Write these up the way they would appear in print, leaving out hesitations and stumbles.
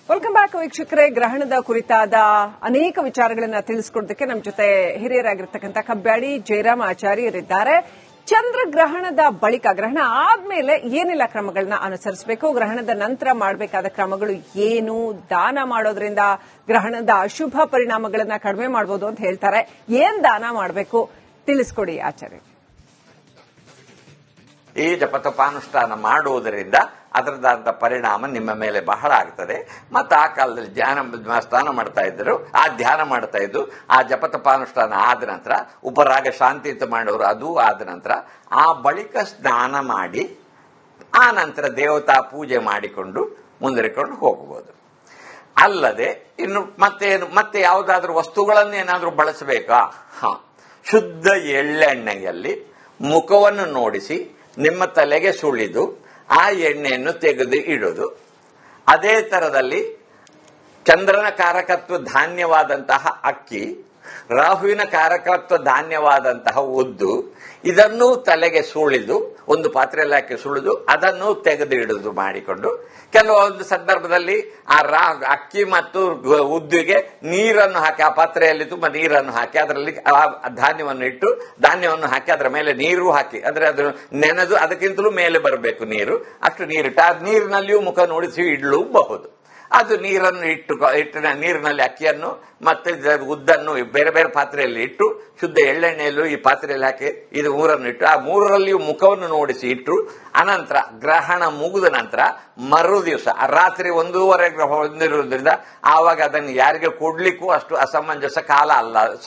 Welcome back ವೀಕ್ಷಕರೇ. ಗ್ರಹಣದ ಕುರಿತಾದ ಅನೇಕ ವಿಚಾರಗಳನ್ನ ತಿಳಿಸಿಕೊಡೋದಕ್ಕೆ ನಮ್ಮ ಜೊತೆ ಹಿರಿಯರಾಗಿರ್ತಕ್ಕಂಥ ಕಬ್ಬ್ಯಾಡಿ ಜಯರಾಮ್ ಆಚಾರ್ಯರಿದ್ದಾರೆ. ಚಂದ್ರಗ್ರಹಣದ ಬಳಿಕ ಗ್ರಹಣ ಆದ್ಮೇಲೆ ಏನೆಲ್ಲ ಕ್ರಮಗಳನ್ನ ಅನುಸರಿಸಬೇಕು, ಗ್ರಹಣದ ನಂತರ ಮಾಡಬೇಕಾದ ಕ್ರಮಗಳು ಏನು, ದಾನ ಮಾಡೋದ್ರಿಂದ ಗ್ರಹಣದ ಅಶುಭ ಪರಿಣಾಮಗಳನ್ನ ಕಡಿಮೆ ಮಾಡಬಹುದು ಅಂತ ಹೇಳ್ತಾರೆ. ಏನ್ ದಾನ ಮಾಡಬೇಕು ತಿಳಿಸ್ಕೊಡಿ ಆಚಾರ್ಯ. ಈ ಜಪತಪಾನುಷ್ಠಾನ ಮಾಡುವುದರಿಂದ ಅದರದಾದ ಪರಿಣಾಮ ನಿಮ್ಮ ಮೇಲೆ ಬಹಳ ಆಗ್ತದೆ. ಮತ್ತು ಆ ಕಾಲದಲ್ಲಿ ಸ್ನಾನ ಮಾಡ್ತಾ ಇದ್ರು, ಆ ಧ್ಯಾನ ಮಾಡ್ತಾ ಇದ್ದು, ಆ ಜಪತಪಾನುಷ್ಠಾನ ಆದ ನಂತರ ಉಪರಾಗ ಶಾಂತಿ ಅಂತ ಮಾಡೋರು, ಅದು ಆದ ನಂತರ ಆ ಬಳಿಕ ಸ್ನಾನ ಮಾಡಿ ಆ ನಂತರ ದೇವತಾ ಪೂಜೆ ಮಾಡಿಕೊಂಡು ಮುಂದುವರಿಕೊಂಡು ಹೋಗಬಹುದು. ಅಲ್ಲದೆ ಇನ್ನು ಮತ್ತೆ ಯಾವುದಾದ್ರೂ ವಸ್ತುಗಳನ್ನೇನಾದ್ರೂ ಬಳಸಬೇಕಾ? ಶುದ್ಧ ಎಳ್ಳೆಣ್ಣೆಯಲ್ಲಿ ಮುಖವನ್ನು ನೋಡಿಸಿ ನಿಮ್ಮ ತಲೆಗೆ ಸುಳಿದು ಆ ಎಣ್ಣೆಯನ್ನು ತೆಗೆದು ಇಡುವುದು. ಅದೇ ತರದಲ್ಲಿ ಚಂದ್ರನ ಕಾರಕತ್ವ ಧಾನ್ಯವಾದಂತಹ ಅಕ್ಕಿ, ರಾಹುವಿನ ಕಾರಕತ್ವ ಧಾನ್ಯವಾದಂತಹ ಉದ್ದು, ಇದನ್ನು ತಲೆಗೆ ಸುಳಿದು ಒಂದು ಪಾತ್ರೆಯಲ್ಲಿ ಹಾಕಿ ಸುಳಿದು ಅದನ್ನು ತೆಗೆದು ಇಡುವುದು ಮಾಡಿಕೊಂಡು, ಕೆಲವೊಂದು ಸಂದರ್ಭದಲ್ಲಿ ಆ ಅಕ್ಕಿ ಮತ್ತು ಉದ್ದಿಗೆ ನೀರನ್ನು ಹಾಕಿ, ಆ ಪಾತ್ರೆಯಲ್ಲಿ ತುಂಬಾ ನೀರನ್ನು ಹಾಕಿ ಅದರಲ್ಲಿ ಆ ಧಾನ್ಯವನ್ನು ಇಟ್ಟು ಧಾನ್ಯವನ್ನು ಹಾಕಿ ಅದರ ಮೇಲೆ ನೀರು ಹಾಕಿ, ಅಂದ್ರೆ ಅದು ನೆನೆದು ಅದಕ್ಕಿಂತಲೂ ಮೇಲೆ ಬರಬೇಕು ನೀರು, ಅಷ್ಟು ನೀರಿಟ್ಟು ಆ ನೀರಿನಲ್ಲಿಯೂ ಮುಖ ನೋಡಿಸಿ ಇಡಲೂಬಹುದು. ಅದು ನೀರನ್ನು ಇಟ್ಟು ನೀರಿನಲ್ಲಿ ಅಕ್ಕಿಯನ್ನು ಮತ್ತೆ ಉದ್ದನ್ನು ಬೇರೆ ಬೇರೆ ಪಾತ್ರೆಯಲ್ಲಿ ಇಟ್ಟು ಶುದ್ಧ ಎಳ್ಳೆಣ್ಣೆಯಲ್ಲೂ ಈ ಪಾತ್ರೆಯಲ್ಲಿ ಹಾಕಿ ಇದು ಮೂರನ್ನು ಇಟ್ಟು ಆ ಮೂರರಲ್ಲಿಯೂ ಮುಖವನ್ನು ನೋಡಿಸಿ ಇಟ್ಟು ಅನಂತರ ಗ್ರಹಣ ಮುಗಿದ ನಂತರ ಮರು ದಿವಸ ರಾತ್ರಿ 1:30 ಹೊಂದಿರುವುದರಿಂದ ಆವಾಗ ಅದನ್ನು ಯಾರಿಗೆ ಕೊಡ್ಲಿಕ್ಕೂ ಅಷ್ಟು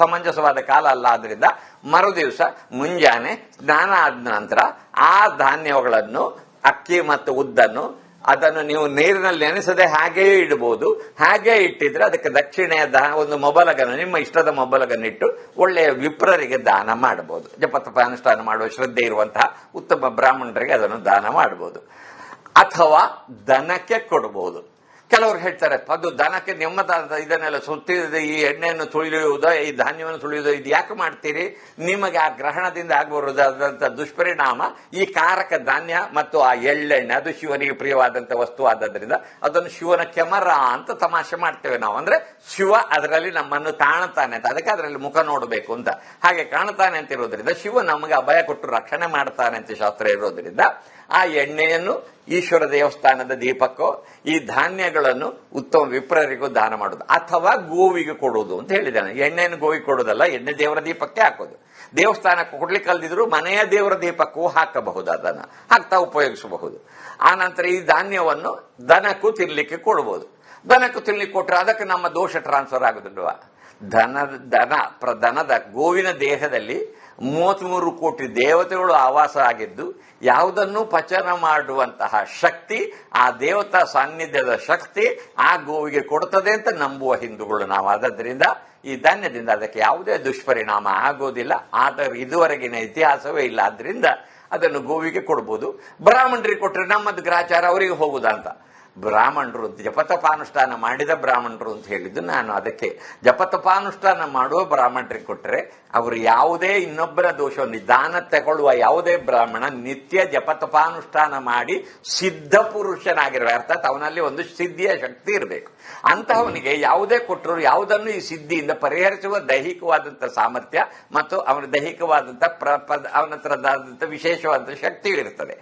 ಸಮಂಜಸವಾದ ಕಾಲ ಅಲ್ಲ. ಆದ್ರಿಂದ ಮರು ದಿವಸ ಮುಂಜಾನೆ ಸ್ನಾನ ಆದ ನಂತರ ಆ ಧಾನ್ಯಗಳನ್ನು ಅಕ್ಕಿ ಮತ್ತು ಉದ್ದನ್ನು ಅದನ್ನು ನೀವು ನೀರಿನಲ್ಲಿ ನೆನೆಸದೆ ಹಾಗೆಯೇ ಇಡಬಹುದು. ಹಾಗೆ ಇಟ್ಟಿದ್ರೆ ಅದಕ್ಕೆ ದಕ್ಷಿಣೆಯ ಒಂದು ಮೊಬಲಗನ್ನು, ನಿಮ್ಮ ಇಷ್ಟದ ಮೊಬಲಗನ್ನು ಇಟ್ಟು ಒಳ್ಳೆಯ ವಿಪ್ರರಿಗೆ ದಾನ ಮಾಡಬಹುದು. ಜಪತಪಾನುಷ್ಠಾನ ಮಾಡುವ ಶ್ರದ್ಧೆ ಇರುವಂತಹ ಉತ್ತಮ ಬ್ರಾಹ್ಮಣರಿಗೆ ಅದನ್ನು ದಾನ ಮಾಡಬಹುದು. ಅಥವಾ ದನಕ್ಕೆ ಕೊಡಬಹುದು. ಕೆಲವರು ಹೇಳ್ತಾರೆ, ಅದು ದನಕ್ಕೆ ನಿಮ್ಮ ಇದನ್ನೆಲ್ಲ ಸುತ್ತಿದ ಈ ಎಣ್ಣೆಯನ್ನು ತುಳಿಯುವುದೋ ಈ ಧಾನ್ಯವನ್ನು ತುಳಿಯುವುದೋ ಇದು ಯಾಕೆ ಮಾಡ್ತೀರಿ? ನಿಮಗೆ ಆ ಗ್ರಹಣದಿಂದ ಆಗಬಹುದಾದಂತಹ ದುಷ್ಪರಿಣಾಮ ಈ ಕಾರಕ ಧಾನ್ಯ ಮತ್ತು ಆ ಎಳ್ಳೆಣ್ಣೆ ಅದು ಶಿವನಿಗೆ ಪ್ರಿಯವಾದಂತಹ ವಸ್ತು ಆದ್ದರಿಂದ ಅದನ್ನು ಶಿವನ ಕೆಮರ ಅಂತ ತಮಾಷೆ ಮಾಡ್ತೇವೆ ನಾವು. ಅಂದ್ರೆ ಶಿವ ಅದರಲ್ಲಿ ನಮ್ಮನ್ನು ಕಾಣುತ್ತಾನೆ ಅಂತ, ಅದಕ್ಕೆ ಅದರಲ್ಲಿ ಮುಖ ನೋಡಬೇಕು ಅಂತ. ಹಾಗೆ ಕಾಣುತ್ತಾನೆ ಅಂತ ಇರೋದ್ರಿಂದ ಶಿವ ನಮಗೆ ಅಭಯ ಕೊಟ್ಟು ರಕ್ಷಣೆ ಮಾಡ್ತಾನೆ ಅಂತ ಶಾಸ್ತ್ರ ಇರೋದ್ರಿಂದ ಆ ಎಣ್ಣೆಯನ್ನು ಈಶ್ವರ ದೇವಸ್ಥಾನದ ದೀಪಕ್ಕೋ ಈ ಧಾನ್ಯಗಳನ್ನು ಉತ್ತಮ ವಿಪ್ರರಿಗೂ ದಾನ ಮಾಡೋದು. ಅಥವಾ ಗೋವಿಗೆ ಕೊಡುವುದು ಅಂತ ಹೇಳಿದ್ದಾನೆ. ಎಣ್ಣೆಯನ್ನು ಗೋವಿಗೆ ಕೊಡೋದಲ್ಲ, ಎಣ್ಣೆ ದೇವರ ದೀಪಕ್ಕೆ ಹಾಕೋದು. ದೇವಸ್ಥಾನಕ್ಕೆ ಕೊಡ್ಲಿಕ್ಕೆ ಅಲ್ದಿದ್ರು ಮನೆಯ ದೇವರ ದೀಪಕ್ಕೂ ಹಾಕಬಹುದು, ಅದನ್ನು ಹಾಕ್ತಾ ಉಪಯೋಗಿಸಬಹುದು. ಆ ನಂತರ ಈ ಧಾನ್ಯವನ್ನು ದನಕ್ಕೂ ತಿನ್ಲಿಕ್ಕೆ ಕೊಡಬಹುದು. ದನಕ್ಕೂ ತಿನ್ಲಿಕ್ಕೆ ಕೊಟ್ಟರೆ ಅದಕ್ಕೆ ನಮ್ಮ ದೋಷ ಟ್ರಾನ್ಸ್ಫರ್ ಆಗುದಿಲ್ವಾ? ದನದ ಗೋವಿನ ದೇಹದಲ್ಲಿ 33 ಕೋಟಿ ದೇವತೆಗಳು ಆವಾಸ ಆಗಿದ್ದು ಯಾವುದನ್ನು ಪಚನ ಮಾಡುವಂತಹ ಶಕ್ತಿ, ಆ ದೇವತಾ ಸಾನ್ನಿಧ್ಯದ ಶಕ್ತಿ ಆ ಗೋವಿಗೆ ಕೊಡುತ್ತದೆ ಅಂತ ನಂಬುವ ಹಿಂದೂಗಳು ನಾವು. ಆದ್ದರಿಂದ ಈ ಧಾನ್ಯದಿಂದ ಅದಕ್ಕೆ ಯಾವುದೇ ದುಷ್ಪರಿಣಾಮ ಆಗೋದಿಲ್ಲ. ಆದರೆ ಇದುವರೆಗಿನ ಇತಿಹಾಸವೇ ಇಲ್ಲ. ಆದ್ರಿಂದ ಅದನ್ನು ಗೋವಿಗೆ ಕೊಡಬಹುದು. ಬ್ರಾಹ್ಮಣರಿಗೆ ಕೊಟ್ಟರೆ ನಮ್ಮದು ಗ್ರಾಚಾರ ಅವರಿಗೆ ಹೋಗುದಂತ. ಬ್ರಾಹ್ಮಣರು ಜಪತಪಾನುಷ್ಠಾನ ಮಾಡಿದ ಬ್ರಾಹ್ಮಣರು ಅಂತ ಹೇಳಿದ್ದು ನಾನು. ಅದಕ್ಕೆ ಜಪತಪಾನುಷ್ಠಾನ ಮಾಡುವ ಬ್ರಾಹ್ಮಣರಿಗೆ ಕೊಟ್ಟರೆ ಅವರು ಯಾವುದೇ ಇನ್ನೊಬ್ಬರ ದೋಷವನ್ನು ದಾನ ತಗೊಳ್ಳುವ ಯಾವುದೇ ಬ್ರಾಹ್ಮಣ ನಿತ್ಯ ಜಪತಪಾನುಷ್ಠಾನ ಮಾಡಿ ಸಿದ್ಧ ಪುರುಷನಾಗಿರುವ, ಅರ್ಥಾತ್ ಅವನಲ್ಲಿ ಒಂದು ಸಿದ್ಧಿಯ ಶಕ್ತಿ ಇರಬೇಕು. ಅಂತಹವನಿಗೆ ಯಾವುದೇ ಕೊಟ್ಟರು ಯಾವುದನ್ನು ಈ ಸಿದ್ಧಿಯಿಂದ ಪರಿಹರಿಸುವ ದೈಹಿಕವಾದಂತಹ ಸಾಮರ್ಥ್ಯ ಮತ್ತು ಅವನ ದೈಹಿಕವಾದಂತಹ ಅವನ ಹತ್ರದಾದಂತಹ ವಿಶೇಷವಾದ ಶಕ್ತಿಯೂ ಇರ್ತದೆ.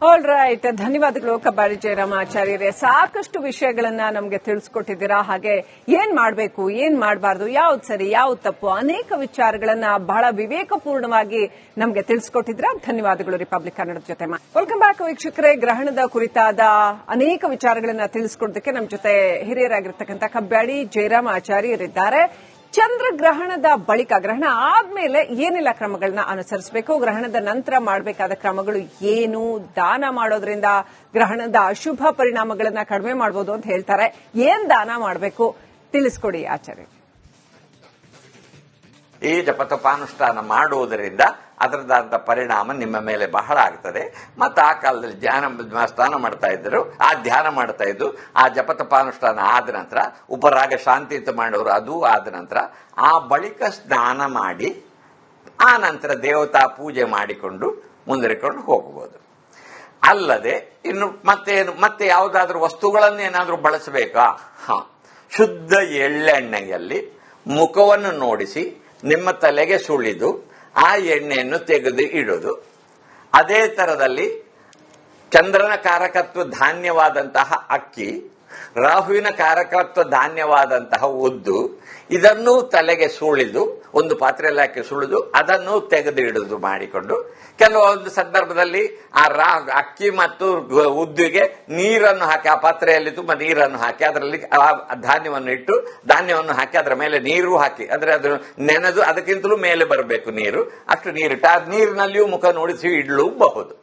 ಆಲ್ ರೈಟ್, ಧನ್ಯವಾದಗಳು ಕಬ್ಬ್ಯಾಡಿ ಜಯರಾಮ್ ಆಚಾರ್ಯರೇ. ಸಾಕಷ್ಟು ವಿಷಯಗಳನ್ನ ನಮಗೆ ತಿಳಿಸ್ಕೊಟ್ಟಿದ್ದೀರಾ. ಹಾಗೆ ಏನ್ ಮಾಡಬೇಕು, ಏನ್ ಮಾಡಬಾರ್ದು, ಯಾವ್ದು ಸರಿ ಯಾವ್ದು ತಪ್ಪು, ಅನೇಕ ವಿಚಾರಗಳನ್ನ ಬಹಳ ವಿವೇಕಪೂರ್ಣವಾಗಿ ನಮಗೆ ತಿಳಿಸ್ಕೊಟ್ಟಿದ್ದೀರಾ. ಧನ್ಯವಾದಗಳು ರಿಪಬ್ಲಿಕ್ ಕನ್ನಡದ ಜೊತೆ. ವೆಲ್ಕಮ್ ಬ್ಯಾಕ್ ವೀಕ್ಷಕರೇ. ಗ್ರಹಣದ ಕುರಿತಾದ ಅನೇಕ ವಿಚಾರಗಳನ್ನ ತಿಳಿಸ್ಕೊಡೋದಕ್ಕೆ ನಮ್ಮ ಜೊತೆ ಹಿರಿಯರಾಗಿರ್ತಕ್ಕಂಥ ಕಬ್ಬ್ಯಾಡಿ ಜಯರಾಮ್ ಆಚಾರ್ಯರಿದ್ದಾರೆ. ಚಂದ್ರಗ್ರಹಣದ ಬಳಿಕ ಗ್ರಹಣ ಆದ್ಮೇಲೆ ಏನೆಲ್ಲ ಕ್ರಮಗಳನ್ನ ಅನುಸರಿಸಬೇಕು, ಗ್ರಹಣದ ನಂತರ ಮಾಡಬೇಕಾದ ಕ್ರಮಗಳು ಏನು, ದಾನ ಮಾಡೋದ್ರಿಂದ ಗ್ರಹಣದ ಅಶುಭ ಪರಿಣಾಮಗಳನ್ನ ಕಡಿಮೆ ಮಾಡಬಹುದು ಅಂತ ಹೇಳ್ತಾರೆ. ಏನ್ ದಾನ ಮಾಡಬೇಕು ತಿಳಿಸ್ಕೊಡಿ ಆಚಾರ್ಯ. ಈ ಜಪತಪಾನುಷ್ಠಾನ ಮಾಡುವುದರಿಂದ ಅದರದಾದ ಪರಿಣಾಮ ನಿಮ್ಮ ಮೇಲೆ ಬಹಳ ಆಗ್ತದೆ. ಮತ್ತು ಆ ಕಾಲದಲ್ಲಿ ಸ್ನಾನ ಮಾಡ್ತಾ ಇದ್ರು, ಆ ಧ್ಯಾನ ಮಾಡ್ತಾ ಇದ್ದು, ಆ ಜಪತಪಾನುಷ್ಠಾನ ಆದ ನಂತರ ಉಪರಾಗ ಶಾಂತಿ ಅಂತ ಮಾಡೋರು, ಅದು ಆದ ನಂತರ ಆ ಬಳಿಕ ಸ್ನಾನ ಮಾಡಿ ಆ ನಂತರ ದೇವತಾ ಪೂಜೆ ಮಾಡಿಕೊಂಡು ಮುಂದುವರಿಕೊಂಡು ಹೋಗಬಹುದು. ಅಲ್ಲದೆ ಇನ್ನು ಮತ್ತೆ ಯಾವುದಾದ್ರೂ ವಸ್ತುಗಳನ್ನೇನಾದ್ರೂ ಬಳಸಬೇಕಾ? ಶುದ್ಧ ಎಳ್ಳೆಣ್ಣೆಯಲ್ಲಿ ಮುಖವನ್ನು ನೋಡಿಸಿ ನಿಮ್ಮ ತಲೆಗೆ ಸುಳಿದು ಆ ಎಣ್ಣೆಯನ್ನು ತೆಗೆದು ಇಡುವುದು. ಅದೇ ತರದಲ್ಲಿ ಚಂದ್ರನ ಕಾರಕತ್ವ ಧಾನ್ಯವಾದಂತಹ ಅಕ್ಕಿ, ರಾಹುವಿನ ಕಾರಕತ್ವ ಧಾನ್ಯವಾದಂತಹ ಉದ್ದು, ಇದನ್ನು ತಲೆಗೆ ಸುಳಿದು ಒಂದು ಪಾತ್ರೆಯಲ್ಲಿ ಹಾಕಿ ಸುಳಿದು ಅದನ್ನು ತೆಗೆದು ಇಡುವುದು ಮಾಡಿಕೊಂಡು, ಕೆಲವೊಂದು ಸಂದರ್ಭದಲ್ಲಿ ಆ ಅಕ್ಕಿ ಮತ್ತು ಉದ್ದಿಗೆ ನೀರನ್ನು ಹಾಕಿ, ಆ ಪಾತ್ರೆಯಲ್ಲಿ ತುಂಬಾ ನೀರನ್ನು ಹಾಕಿ ಅದರಲ್ಲಿ ಆ ಧಾನ್ಯವನ್ನು ಇಟ್ಟು ಧಾನ್ಯವನ್ನು ಹಾಕಿ ಅದರ ಮೇಲೆ ನೀರು ಹಾಕಿ, ಅಂದ್ರೆ ಅದು ನೆನೆದು ಅದಕ್ಕಿಂತಲೂ ಮೇಲೆ ಬರಬೇಕು ನೀರು, ಅಷ್ಟು ನೀರಿಟ್ಟು ಆ ನೀರಿನಲ್ಲಿಯೂ ಮುಖ ನೋಡಿಸಿ ಇಡಲೂಬಹುದು.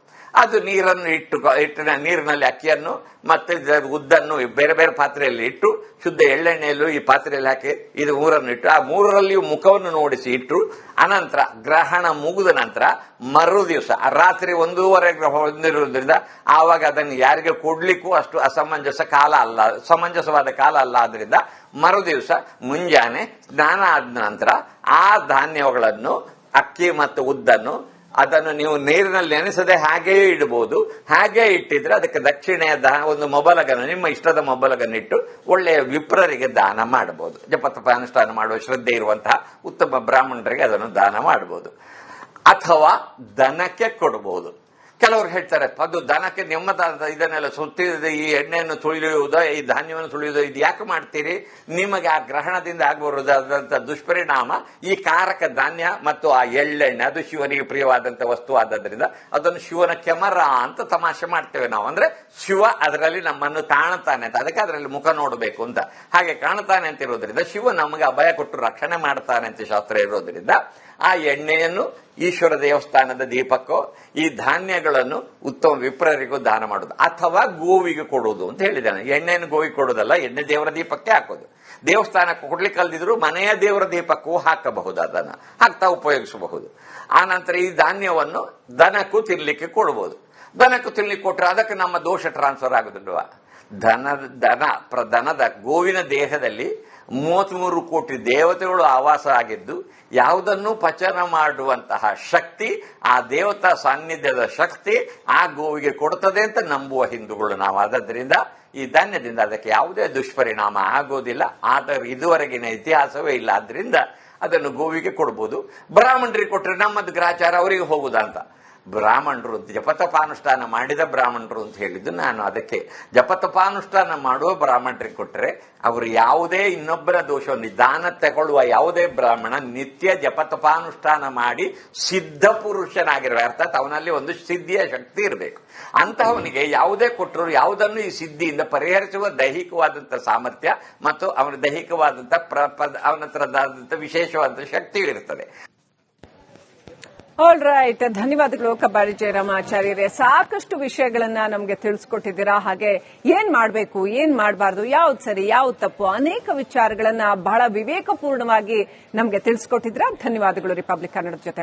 ಅದು ನೀರನ್ನು ಇಟ್ಟು ನೀರಿನಲ್ಲಿ ಅಕ್ಕಿಯನ್ನು ಮತ್ತೆ ಉದ್ದನ್ನು ಬೇರೆ ಬೇರೆ ಪಾತ್ರೆಯಲ್ಲಿ ಇಟ್ಟು ಶುದ್ಧ ಎಳ್ಳೆಣ್ಣೆಯಲ್ಲೂ ಈ ಪಾತ್ರೆಯಲ್ಲಿ ಹಾಕಿ ಇದು ಮೂರನ್ನು ಇಟ್ಟು ಆ ಮೂರರಲ್ಲಿಯೂ ಮುಖವನ್ನು ನೋಡಿಸಿ ಇಟ್ಟು ಅನಂತರ ಗ್ರಹಣ ಮುಗಿದ ನಂತರ ಮರು ದಿವಸ ರಾತ್ರಿ 1:30 ಹೊಂದಿರುವುದರಿಂದ ಆವಾಗ ಅದನ್ನು ಯಾರಿಗೆ ಕೊಡ್ಲಿಕ್ಕೂ ಅಷ್ಟು ಸಮಂಜಸವಾದ ಕಾಲ ಅಲ್ಲ. ಆದ್ರಿಂದ ಮರು ದಿವಸ ಮುಂಜಾನೆ ಸ್ನಾನ ಆದ ನಂತರ ಆ ಧಾನ್ಯಗಳನ್ನು ಅಕ್ಕಿ ಮತ್ತು ಉದ್ದನ್ನು ಅದನ್ನು ನೀವು ನೀರಿನಲ್ಲಿ ನೆನೆಸದೆ ಹಾಗೆಯೇ ಇಡಬಹುದು. ಹಾಗೆ ಇಟ್ಟಿದ್ರೆ ಅದಕ್ಕೆ ದಕ್ಷಿಣೆಯ ಒಂದು ಮೊಬಲಗನ್ನು, ನಿಮ್ಮ ಇಷ್ಟದ ಮೊಬಲಗನ್ನು ಇಟ್ಟು ಒಳ್ಳೆಯ ವಿಪ್ರರಿಗೆ ದಾನ ಮಾಡಬಹುದು. ಜಪತಪ ಅನುಷ್ಠಾನ ಮಾಡುವ ಶ್ರದ್ಧೆ ಇರುವಂತಹ ಉತ್ತಮ ಬ್ರಾಹ್ಮಣರಿಗೆ ಅದನ್ನು ದಾನ ಮಾಡಬಹುದು. ಅಥವಾ ದನಕ್ಕೆ ಕೊಡಬಹುದು. ಕೆಲವರು ಹೇಳ್ತಾರೆ, ಅದು ದನಕ್ಕೆ ನಿಮ್ಮ ಇದನ್ನೆಲ್ಲ ಸುತ್ತಿದ ಈ ಎಣ್ಣೆಯನ್ನು ತುಳಿಯುವುದೋ ಈ ಧಾನ್ಯವನ್ನು ತುಳಿಯುವುದೋ ಇದು ಯಾಕೆ ಮಾಡ್ತೀರಿ? ನಿಮಗೆ ಆ ಗ್ರಹಣದಿಂದ ಆಗಬಹುದಾದಂತಹ ದುಷ್ಪರಿಣಾಮ ಈ ಕಾರಕ ಧಾನ್ಯ ಮತ್ತು ಆ ಎಳ್ಳೆಣ್ಣೆ ಅದು ಶಿವನಿಗೆ ಪ್ರಿಯವಾದಂತಹ ವಸ್ತು ಆದ್ದರಿಂದ ಅದನ್ನು ಶಿವನ ಕೆಮರ ಅಂತ ತಮಾಷೆ ಮಾಡ್ತೇವೆ ನಾವು. ಅಂದ್ರೆ ಶಿವ ಅದರಲ್ಲಿ ನಮ್ಮನ್ನು ಕಾಣುತ್ತಾನೆ ಅಂತ, ಅದಕ್ಕೆ ಅದರಲ್ಲಿ ಮುಖ ನೋಡಬೇಕು ಅಂತ. ಹಾಗೆ ಕಾಣುತ್ತಾನೆ ಅಂತ ಇರೋದ್ರಿಂದ ಶಿವ ನಮಗೆ ಅಭಯ ಕೊಟ್ಟು ರಕ್ಷಣೆ ಮಾಡ್ತಾನೆ ಅಂತ ಶಾಸ್ತ್ರ ಇರೋದ್ರಿಂದ ಆ ಎಣ್ಣೆಯನ್ನು ಈಶ್ವರ ದೇವಸ್ಥಾನದ ದೀಪಕ್ಕೋ ಈ ಧಾನ್ಯಗಳನ್ನು ಉತ್ತಮ ವಿಪ್ರರಿಗೂ ದಾನ ಮಾಡೋದು. ಅಥವಾ ಗೋವಿಗೆ ಕೊಡುವುದು ಅಂತ ಹೇಳಿದ್ದಾನೆ. ಎಣ್ಣೆಯನ್ನು ಗೋವಿಗೆ ಕೊಡೋದಲ್ಲ, ಎಣ್ಣೆ ದೇವರ ದೀಪಕ್ಕೆ ಹಾಕೋದು. ದೇವಸ್ಥಾನಕ್ಕೆ ಕೊಡ್ಲಿಕ್ಕೆ ಅಲ್ದಿದ್ರು ಮನೆಯ ದೇವರ ದೀಪಕ್ಕೂ ಹಾಕಬಹುದು, ಅದನ್ನು ಹಾಕ್ತಾ ಉಪಯೋಗಿಸಬಹುದು. ಆ ನಂತರ ಈ ಧಾನ್ಯವನ್ನು ದನಕ್ಕೂ ತಿನ್ಲಿಕ್ಕೆ ಕೊಡಬಹುದು. ದನಕ್ಕೂ ತಿನ್ಲಿಕ್ಕೆ ಕೊಟ್ಟರೆ ಅದಕ್ಕೆ ನಮ್ಮ ದೋಷ ಟ್ರಾನ್ಸ್ಫರ್ ಆಗುದಿಲ್ವಾ? ದನದ ಗೋವಿನ ದೇಹದಲ್ಲಿ 33 ಕೋಟಿ ದೇವತೆಗಳು ಆವಾಸ ಆಗಿದ್ದು ಯಾವುದನ್ನು ಪಚನ ಮಾಡುವಂತಹ ಶಕ್ತಿ, ಆ ದೇವತಾ ಸಾನ್ನಿಧ್ಯದ ಶಕ್ತಿ ಆ ಗೋವಿಗೆ ಕೊಡುತ್ತದೆ ಅಂತ ನಂಬುವ ಹಿಂದೂಗಳು ನಾವು. ಆದ್ದರಿಂದ ಈ ಧಾನ್ಯದಿಂದ ಅದಕ್ಕೆ ಯಾವುದೇ ದುಷ್ಪರಿಣಾಮ ಆಗೋದಿಲ್ಲ. ಆದರೆ ಇದುವರೆಗಿನ ಇತಿಹಾಸವೇ ಇಲ್ಲ. ಆದ್ರಿಂದ ಅದನ್ನು ಗೋವಿಗೆ ಕೊಡಬಹುದು. ಬ್ರಾಹ್ಮಣರಿಗೆ ಕೊಟ್ಟರೆ ನಮ್ಮದು ಗ್ರಾಚಾರ ಅವರಿಗೆ ಹೋಗುದಂತ. ಬ್ರಾಹ್ಮಣರು ಜಪತಪಾನುಷ್ಠಾನ ಮಾಡಿದ ಬ್ರಾಹ್ಮಣರು ಅಂತ ಹೇಳಿದ್ದು ನಾನು. ಅದಕ್ಕೆ ಜಪತಪಾನುಷ್ಠಾನ ಮಾಡುವ ಬ್ರಾಹ್ಮಣರಿಗೆ ಕೊಟ್ಟರೆ ಅವರು ಯಾವುದೇ ಇನ್ನೊಬ್ಬರ ದೋಷವನ್ನು ದಾನ ತಗೊಳ್ಳುವ ಯಾವುದೇ ಬ್ರಾಹ್ಮಣ ನಿತ್ಯ ಜಪತಪಾನುಷ್ಠಾನ ಮಾಡಿ ಸಿದ್ಧ ಪುರುಷನಾಗಿರುವ, ಅರ್ಥಾತ್ ಅವನಲ್ಲಿ ಒಂದು ಸಿದ್ಧಿಯ ಶಕ್ತಿ ಇರಬೇಕು. ಅಂತಹವನಿಗೆ ಯಾವುದೇ ಕೊಟ್ಟರು ಯಾವುದನ್ನು ಈ ಸಿದ್ಧಿಯಿಂದ ಪರಿಹರಿಸುವ ದೈಹಿಕವಾದಂತಹ ಸಾಮರ್ಥ್ಯ ಮತ್ತು ಅವನ ದೈಹಿಕವಾದಂತಹ ಅವನ ಹತ್ರದಾದಂತಹ ವಿಶೇಷವಾದ ಶಕ್ತಿಯೂ ಇರ್ತದೆ. ಆಲ್ ರೈಟ್, ಧನ್ಯವಾದಗಳು ಕಬ್ಬಾಡಿ ಜಯರಾಮಾಚಾರ್ಯರೇ. ಸಾಕಷ್ಟು ವಿಷಯಗಳನ್ನ ನಮಗೆ ತಿಳಿಸ್ಕೊಟ್ಟಿದ್ದೀರಾ. ಹಾಗೆ ಏನ್ ಮಾಡಬೇಕು, ಏನ್ ಮಾಡಬಾರ್ದು, ಯಾವ್ದು ಸರಿ ಯಾವ್ದು ತಪ್ಪು, ಅನೇಕ ವಿಚಾರಗಳನ್ನ ಬಹಳ ವಿವೇಕಪೂರ್ಣವಾಗಿ ನಮಗೆ ತಿಳಿಸ್ಕೊಟ್ಟಿದ್ದೀರಾ. ಧನ್ಯವಾದಗಳು ರಿಪಬ್ಲಿಕ್ ಕನ್ನಡದ ಜೊತೆ